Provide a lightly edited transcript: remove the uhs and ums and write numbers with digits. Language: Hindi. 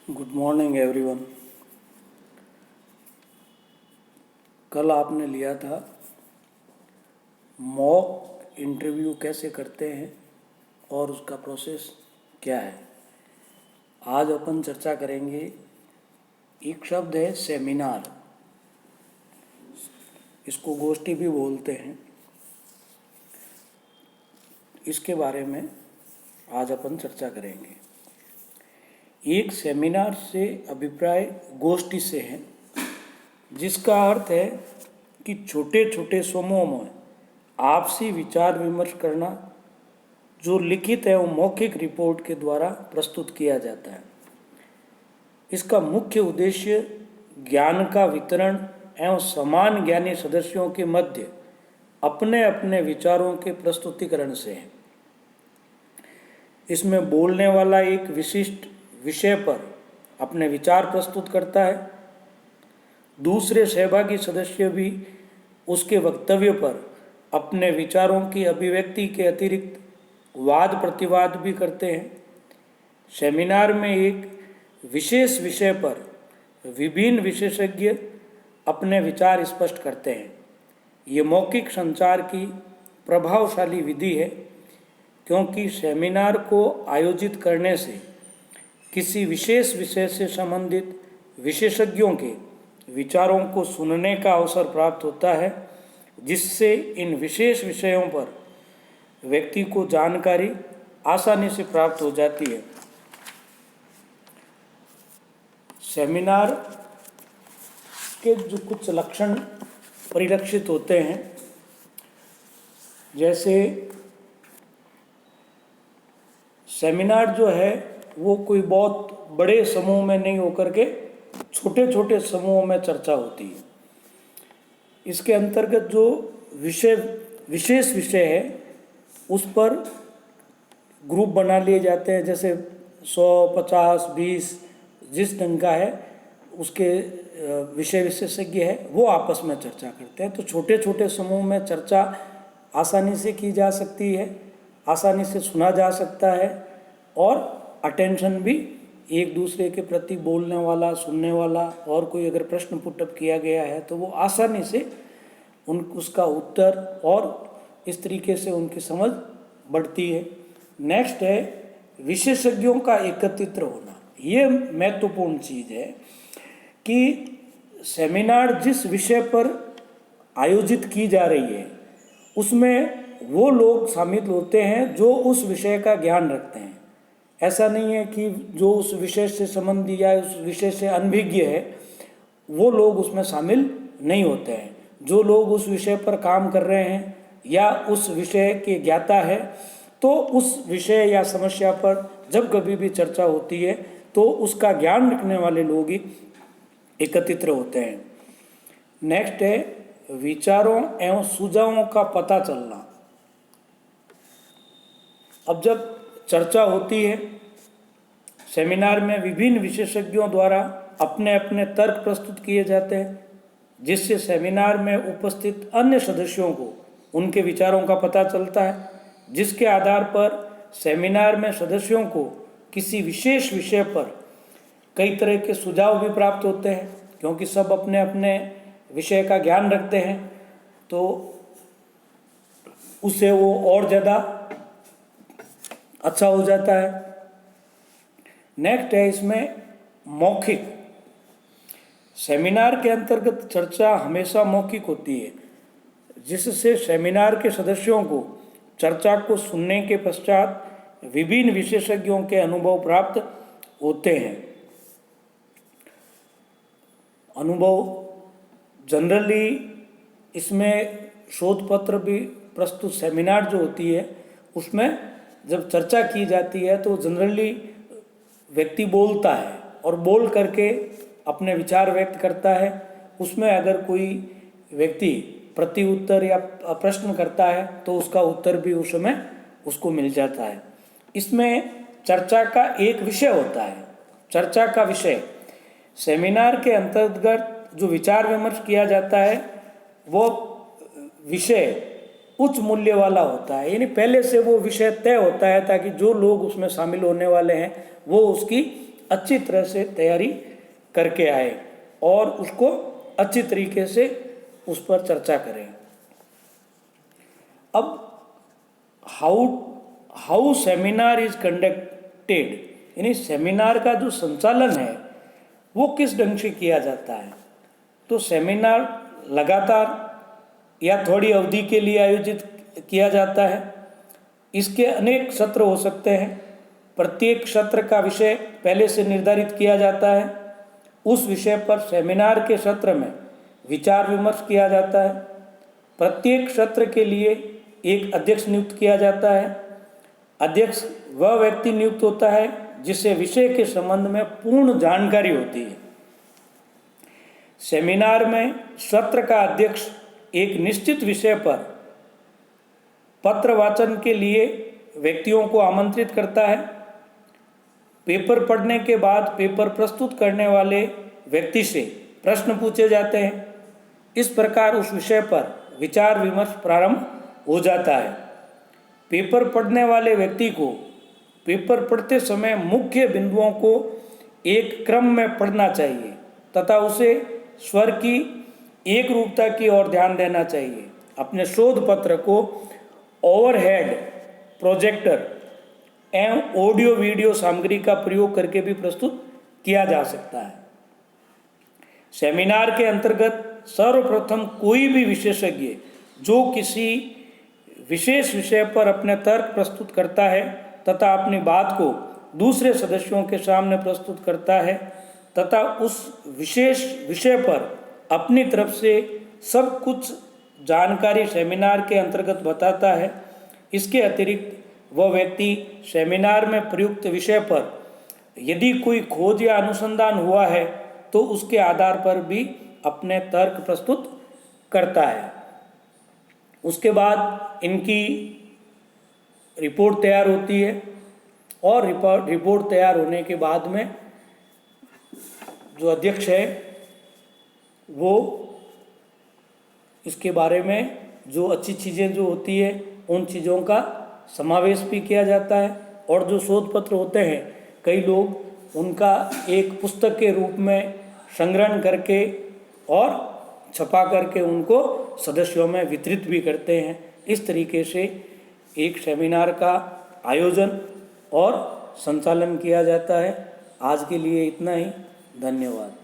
Good morning everyone. कल आपने लिया था मॉक इंटरव्यू कैसे करते हैं और उसका प्रोसेस क्या है। आज अपन चर्चा करेंगे, एक शब्द है सेमिनार, इसको गोष्ठी भी बोलते हैं। इसके बारे में आज अपन चर्चा करेंगे। एक सेमिनार से अभिप्राय गोष्ठी से है, जिसका अर्थ है कि छोटे छोटे समूहों में आपसी विचार विमर्श करना, जो लिखित एवं मौखिक रिपोर्ट के द्वारा प्रस्तुत किया जाता है। इसका मुख्य उद्देश्य ज्ञान का वितरण एवं समान ज्ञानी सदस्यों के मध्य अपने अपने विचारों के प्रस्तुतिकरण से है। इसमें बोलने वाला एक विशिष्ट विषय पर अपने विचार प्रस्तुत करता है, दूसरे सहभागी सदस्य भी उसके वक्तव्य पर अपने विचारों की अभिव्यक्ति के अतिरिक्त वाद प्रतिवाद भी करते हैं। सेमिनार में एक विशेष विषय पर विभिन्न विशेषज्ञ अपने विचार स्पष्ट करते हैं। ये मौखिक संचार की प्रभावशाली विधि है, क्योंकि सेमिनार को आयोजित करने से किसी विशेष विषय से संबंधित विशेषज्ञों के विचारों को सुनने का अवसर प्राप्त होता है, जिससे इन विशेष विषयों पर व्यक्ति को जानकारी आसानी से प्राप्त हो जाती है। सेमिनार के जो कुछ लक्षण परिलक्षित होते हैं, जैसे सेमिनार जो है वो कोई बहुत बड़े समूह में नहीं होकर के छोटे छोटे समूहों में चर्चा होती है। इसके अंतर्गत जो विशेष विषय है उस पर ग्रुप बना लिए जाते हैं, जैसे 100, 50, 20 जिस ढंग का है उसके विषय विशेषज्ञ है वो आपस में चर्चा करते हैं। तो छोटे छोटे समूह में चर्चा आसानी से की जा सकती है, आसानी से सुना जा सकता है और अटेंशन भी एक दूसरे के प्रति बोलने वाला, सुनने वाला, और कोई अगर प्रश्न पुटअप किया गया है तो वो आसानी से उसका उत्तर, और इस तरीके से उनकी समझ बढ़ती है। नेक्स्ट है विशेषज्ञों का एकत्रित होना। ये महत्वपूर्ण चीज़ है कि सेमिनार जिस विषय पर आयोजित की जा रही है उसमें वो लोग शामिल होते हैं जो उस विषय का ज्ञान रखते हैं। ऐसा नहीं है कि जो उस विषय से संबंधी या उस विषय से अनभिज्ञ है वो लोग उसमें शामिल नहीं होते हैं। जो लोग उस विषय पर काम कर रहे हैं या उस विषय के ज्ञाता है, तो उस विषय या समस्या पर जब कभी भी चर्चा होती है तो उसका ज्ञान रखने वाले लोग ही एकत्रित होते हैं। नेक्स्ट है विचारों एवं सुझावों का पता चलना। अब जब चर्चा होती है, सेमिनार में विभिन्न विशेषज्ञों द्वारा अपने अपने तर्क प्रस्तुत किए जाते हैं, जिससे सेमिनार में उपस्थित अन्य सदस्यों को उनके विचारों का पता चलता है, जिसके आधार पर सेमिनार में सदस्यों को किसी विशेष विषय पर कई तरह के सुझाव भी प्राप्त होते हैं, क्योंकि सब अपने अपने विषय का ज्ञान रखते हैं, तो उससे वो और ज़्यादा अच्छा हो जाता है। नेक्स्ट है इसमें मौखिक। सेमिनार के अंतर्गत चर्चा हमेशा मौखिक होती है, जिससे सेमिनार के सदस्यों को चर्चा को सुनने के पश्चात विभिन्न विशेषज्ञों के अनुभव प्राप्त होते हैं। अनुभव जनरली इसमें शोध पत्र भी प्रस्तुत, सेमिनार जो होती है उसमें जब चर्चा की जाती है तो जनरली व्यक्ति बोलता है और बोल करके अपने विचार व्यक्त करता है। उसमें अगर कोई व्यक्ति प्रति उत्तर या प्रश्न करता है तो उसका उत्तर भी उस समय उसको मिल जाता है। इसमें चर्चा का एक विषय होता है। चर्चा का विषय सेमिनार के अंतर्गत जो विचार विमर्श किया जाता है वो विषय उच्च मूल्य वाला होता है, यानी पहले से वो विषय तय होता है ताकि जो लोग उसमें शामिल होने वाले हैं वो उसकी अच्छी तरह से तैयारी करके आए और उसको अच्छी तरीके से उस पर चर्चा करें। अब हाउ सेमिनार इज कंडक्टेड, यानी सेमिनार का जो संचालन है वो किस ढंग से किया जाता है। तो सेमिनार लगातार या थोड़ी अवधि के लिए आयोजित किया जाता है। इसके अनेक सत्र हो सकते हैं। प्रत्येक सत्र का विषय पहले से निर्धारित किया जाता है। उस विषय पर सेमिनार के सत्र में विचार विमर्श किया जाता है। प्रत्येक सत्र के लिए एक अध्यक्ष नियुक्त किया जाता है। अध्यक्ष वह व्यक्ति नियुक्त होता है जिसे विषय के संबंध में पूर्ण जानकारी होती है। सेमिनार में सत्र का अध्यक्ष एक निश्चित विषय पर पत्र वाचन के लिए व्यक्तियों को आमंत्रित करता है। पेपर पढ़ने के बाद पेपर प्रस्तुत करने वाले व्यक्ति से प्रश्न पूछे जाते हैं। इस प्रकार उस विषय पर विचार विमर्श प्रारंभ हो जाता है। पेपर पढ़ने वाले व्यक्ति को पेपर पढ़ते समय मुख्य बिंदुओं को एक क्रम में पढ़ना चाहिए तथा उसे स्वर की एक रूपता की ओर ध्यान देना चाहिए। अपने शोध पत्र को ओवरहेड प्रोजेक्टर एवं ऑडियो वीडियो सामग्री का प्रयोग करके भी प्रस्तुत किया जा सकता है। सेमिनार के अंतर्गत सर्वप्रथम कोई भी विशेषज्ञ जो किसी विशेष विषय पर अपने तर्क प्रस्तुत करता है तथा अपनी बात को दूसरे सदस्यों के सामने प्रस्तुत करता है तथा उस विशेष विषय पर अपनी तरफ से सब कुछ जानकारी सेमिनार के अंतर्गत बताता है। इसके अतिरिक्त वह व्यक्ति सेमिनार में प्रयुक्त विषय पर यदि कोई खोज या अनुसंधान हुआ है तो उसके आधार पर भी अपने तर्क प्रस्तुत करता है। उसके बाद इनकी रिपोर्ट तैयार होती है और रिपोर्ट तैयार होने के बाद में जो अध्यक्ष है वो इसके बारे में जो अच्छी चीज़ें जो होती है उन चीज़ों का समावेश भी किया जाता है। और जो शोध पत्र होते हैं कई लोग उनका एक पुस्तक के रूप में संग्रहण करके और छपा करके उनको सदस्यों में वितरित भी करते हैं। इस तरीके से एक सेमिनार का आयोजन और संचालन किया जाता है। आज के लिए इतना ही। धन्यवाद।